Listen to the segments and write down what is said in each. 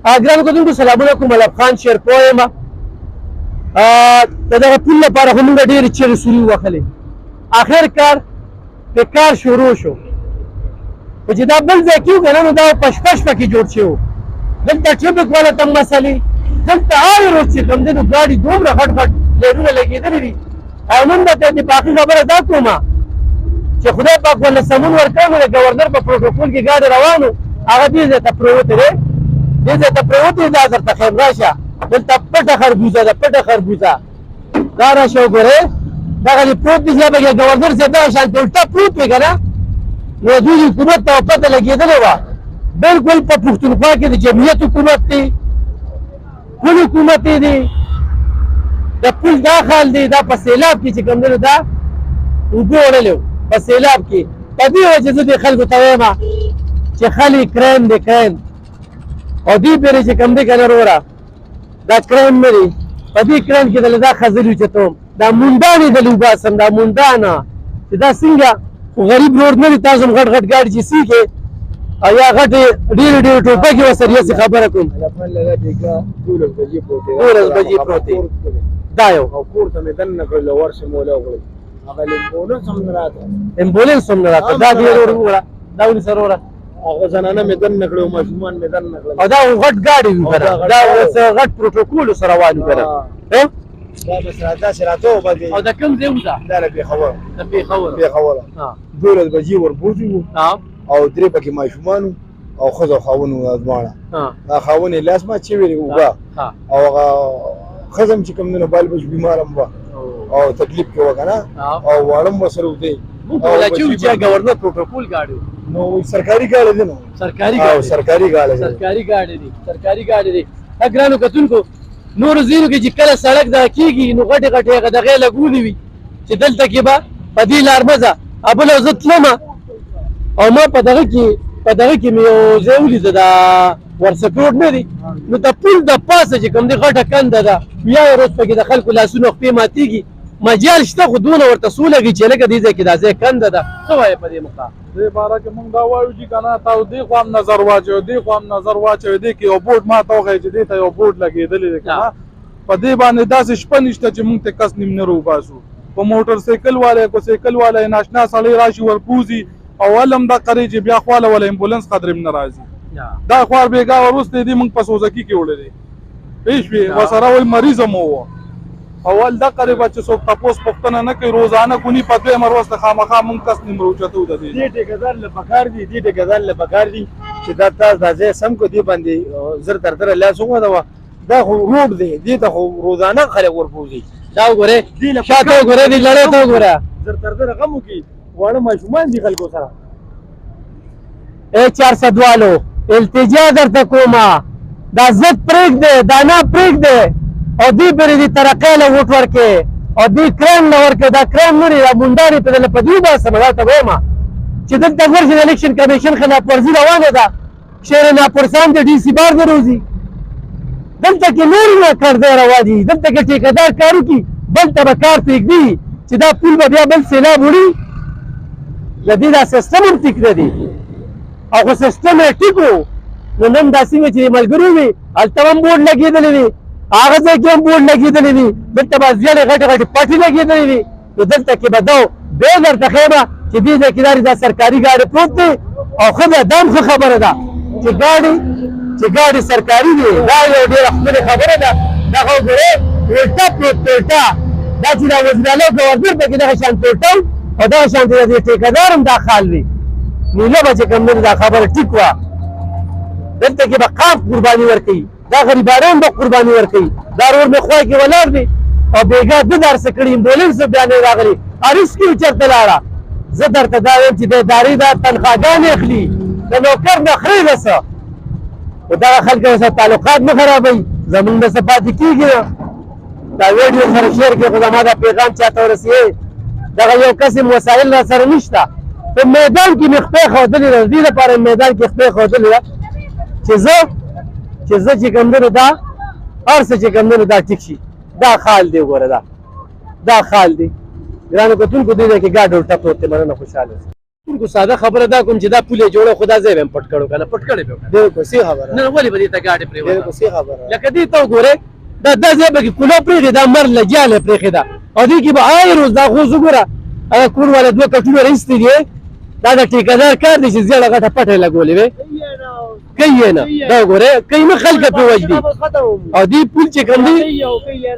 ګرانو کتونکو سلامونه کوم ملک خان شیرپوه یم د دغه پل لپاره خو موږ ډېرې چیغې سوري ووهلې آخر کار شروع شو خو چې دا بل ځای کې وو که نه نو دا پشپش پکې جوړ شوی و دلته ټرافیک والا ته مسلې دلته هر روز چې کوم دی نو ګاډي دومره غټ غټ لیډونه لګېدلي دي او نن درته د باقي خبره دا کومه چې خدای پاک ورله سمون ورکړی نو د ګورنر په پروټوکول کې ګاډي روان و هغه دې ځای ته پرېوتی دی دې ځای ته پرېوتی دا درته خیم راشه دلته پټه خربوزه ده پټه خربوزه دا راشه وګورئ دغه دې پروت دی چې به ګورنر صاحب دغه شانتې الټه پروت وي که نه نو دوی حکومت ته پته لګېدلې وه بلکل په پښتونخوا کې د جمعیت حکومت دی پل حکومت دی د پل دا خال دی دا په سیلاب کې چې کوم دی نو دا اوبه وړلی و په سیلاب کې په دې وجه زه دې خلکو ته وایم چې خلک کریم دی کریم او دې پېرې چې کوم دی که نه وروره دا کریم نه دی په دې کریم کې دله دا خزلي اوچتوم دا مونډانې دلې وباسم دا مونډانه چې دا څنګه خو غریب روډ نه دي تاسو هم غټ غټ ګاډي چې سیکې او یا غټې ډېرې ډېرې ټوپکې ورسره یسې خبره کوم 12 بجې پروت دی دا یو او کور ته مې دننه کړل ورشم ولاغړل هغه امبولانس هم نه راته امبولانس هم نه راته دا دې وروره دا ونیسه وروره هغه زنانه مې دننه کړل ماشومان مې دننه کړل او دا غټ ګاډي وي که نه دا غټ پروټوکول سره روان وي که نه دا بس داسې راته وبدې او دا کوم ځای و دا دا له پېښوره د پېښور 12 بجې وربوځي وو او درې پکې ماشومان او ښځه او خاوند وو دواړه دا خاوند یې لاس مات شوی دی اوبه او هغه ښځه هم چې کوم دی نو بال بچ بیمار هم وه او تکلیف کې وه که نه او واړه هم ورسره وتی موږ ویله چې وو چې ګورنر پروټوکول ګاډي و نو سرکاري ګاډی دی نو سرکاري ګاډي دی ښه ګرانو کتونکو نورو ځایونو کې چې کله سړک دغه کېږي نو غټې غټې هغه دغې لګولې وي چې دلته کې به په دې لار مه ځه بله زه تلمه او ما په دغه کې مې یو ځای ولیده دا ورسک روډ نه دی نو د پل د پاسه چې کوم دی غټه کنده ده بیا یې روز پکې د خلکو لاسونه خپې ماتېږي مجال شته خو دونه ورته څو لګي چې لکه دې ځای کې دا ځای کنده ده څه وایې په دې مقام دې باره کې موږ دا وایو چې که نه تاسو دې خوا هم نظر واچوئ دې خوا هم نظر واچوئ دې کې یو بورډ ما ته وښیئ چې دې ته یو بورډ لګېدلی دی که نه په دې باندې داسې شپه نشته چې موږ ته کس نیم نه روباسو په موټر سایکل والا کو سایکل والا ناشنا سړی راشي ورپوځي او ولم دا قرې چې بیا خواله ولا امبولانس قدر هم نه راځي دا خوار بېګا وروسته دې موږ په سوزکي کې وړی دی پوه شوې ورسره وایي مریض هم ووه اول دا قرې به چې څوک تپوس پوښتنه نه کوي روزانه کوني په دویمه ورځ ته خامخا موږ کس نیم روچتو د دې ټیکهدار له پکار دي دې ټیکهدار له پکار دي چې دا تاسو دا ځای سم کو دې باندې زر تر تر لاس وغوړوه دا خو روډ دی دې ته خو روزانه خلک ورپوځي دا وګورئ شاته وګورئ دې لړۍ ته وګوره زر تر تر غم وکړي واړه ماشومان دي خلکو سره 400 والو التجا درته کومه دا ضد پرېږدې دا نه پرېږدې او دې پرې دې ترقۍ له ووټ ورکړې او دې کریم نه ورکړې دا کریم نه دی دا مونډانې په دله په دې وباسمه دا ته وایم چې دلته ګورې چې د الیکشن کمیشن خلاف ورزي روانه ده شیر ناپرسان د ډي سي بار نه روزي دلته کې نور نه کړدی روا دي دلته کې ټیکهدار کار وکړي بل ته به کار پرېږدي چې دا پول به بیا بل سیلاب وړي د دې دا سیسټم هم ټیک نه دی او خو سیسټم یې ټیک و نو نن دا څنګه چې ملګري وي هلته هم بورډ لګېدلی وي هغه ځای کې هم بورډ لګېدلی وي دلته به زیړې غټې غټې پټې لګېدلې وي نو دلته کې به دا بیا درته ښیمه چې دې ځای کې دا سرکاري ګاډي پروت دی او ښه ده دا هم ښه خبره ده چې ګاډي سرکاري دی دا یو ډېره ښکلې خبره ده دغه وګورئ الټه پروت دی الټه دا چې دا وزیر اعلی ګورنر پکې دغه شانتې الټه او دغه شانتې د دې ټیکهدار هم دا خال وي نو نه به چې کوم دی دا خبره ټیک وه دلته کې به قاف قرباني ورکوي دا غریبانان به قرباني ورکوي دا رور مې خوا کې ولاړ دی او بېګا ده درسه کړي امبولانس بیا نه راغلی اریس کې چېرته لاړه زه درته دا وایم چې د ادارې دا تنخواګانې اخلي د نوکر نه خرې ده څه خو دغه خلکو سره تعلقات مه خرابوئ زمونږ نه څه پاتې کېږي نه دا ویډیو سره شیر کړئ خو زما دا پیغام چاته ورسوئ دغه یو قسم وسایل را سره نشته په میدان کې مې خپې ښودلې ده د دې لپاره میدان کې خپې ښودلې ده چې زه چې کوم دی نو دا هر څه چې کوم دی نو دا ټیک شي دا خال دی وګوره دا خال دی ګرانو کتونکو دې ځای کې ګاډ الټه پروت دی مننه خوشحاله اوسئ کو ساده خبره دا کوم چې دا پوله جوړه خدا ځای هم پټ کړو کنه پټ کړی به بالکل صحیح خبره نه ولې به دې ته ګاډي پرې بالکل صحیح خبره لکه دې ته وګوره دا ځای به کې کولو پرېږدي دا مر لجاله پرېښې ده او دې کې به آی روز دا خوځ وګوره هغه کور والا 2 کټونه راایستي دي دا د ټیکهدار کار دی چې زیړه غټه پټه لګولې وي کوي نه دا وګوره کوي نه خلک په وجدي او دې پول چې کوم دی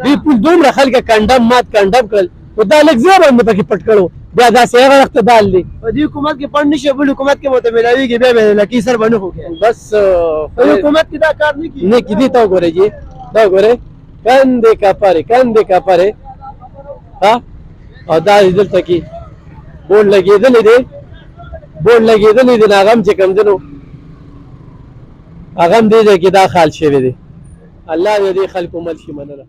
دې پول دومره خلک کندم مات کندم کړل او دا لږ زیات باندې پکې پټ کړو بیا دا هغه وخت دال دی په دې حکومت کې پړ نشي بل حکومت کې متملاویږي بیا به لکی سر باندې هو بس حکومت کې دا کار نه کوي نه کې دي ته وګوره جی دا وګوره کندې کاپاره ها او دا دلته کې بورډ لګېدلې دی هغه هم چې کوم دی نو هغه هم دې ځای کې دا خال شوی دی الله دې خلکو مل شي مننه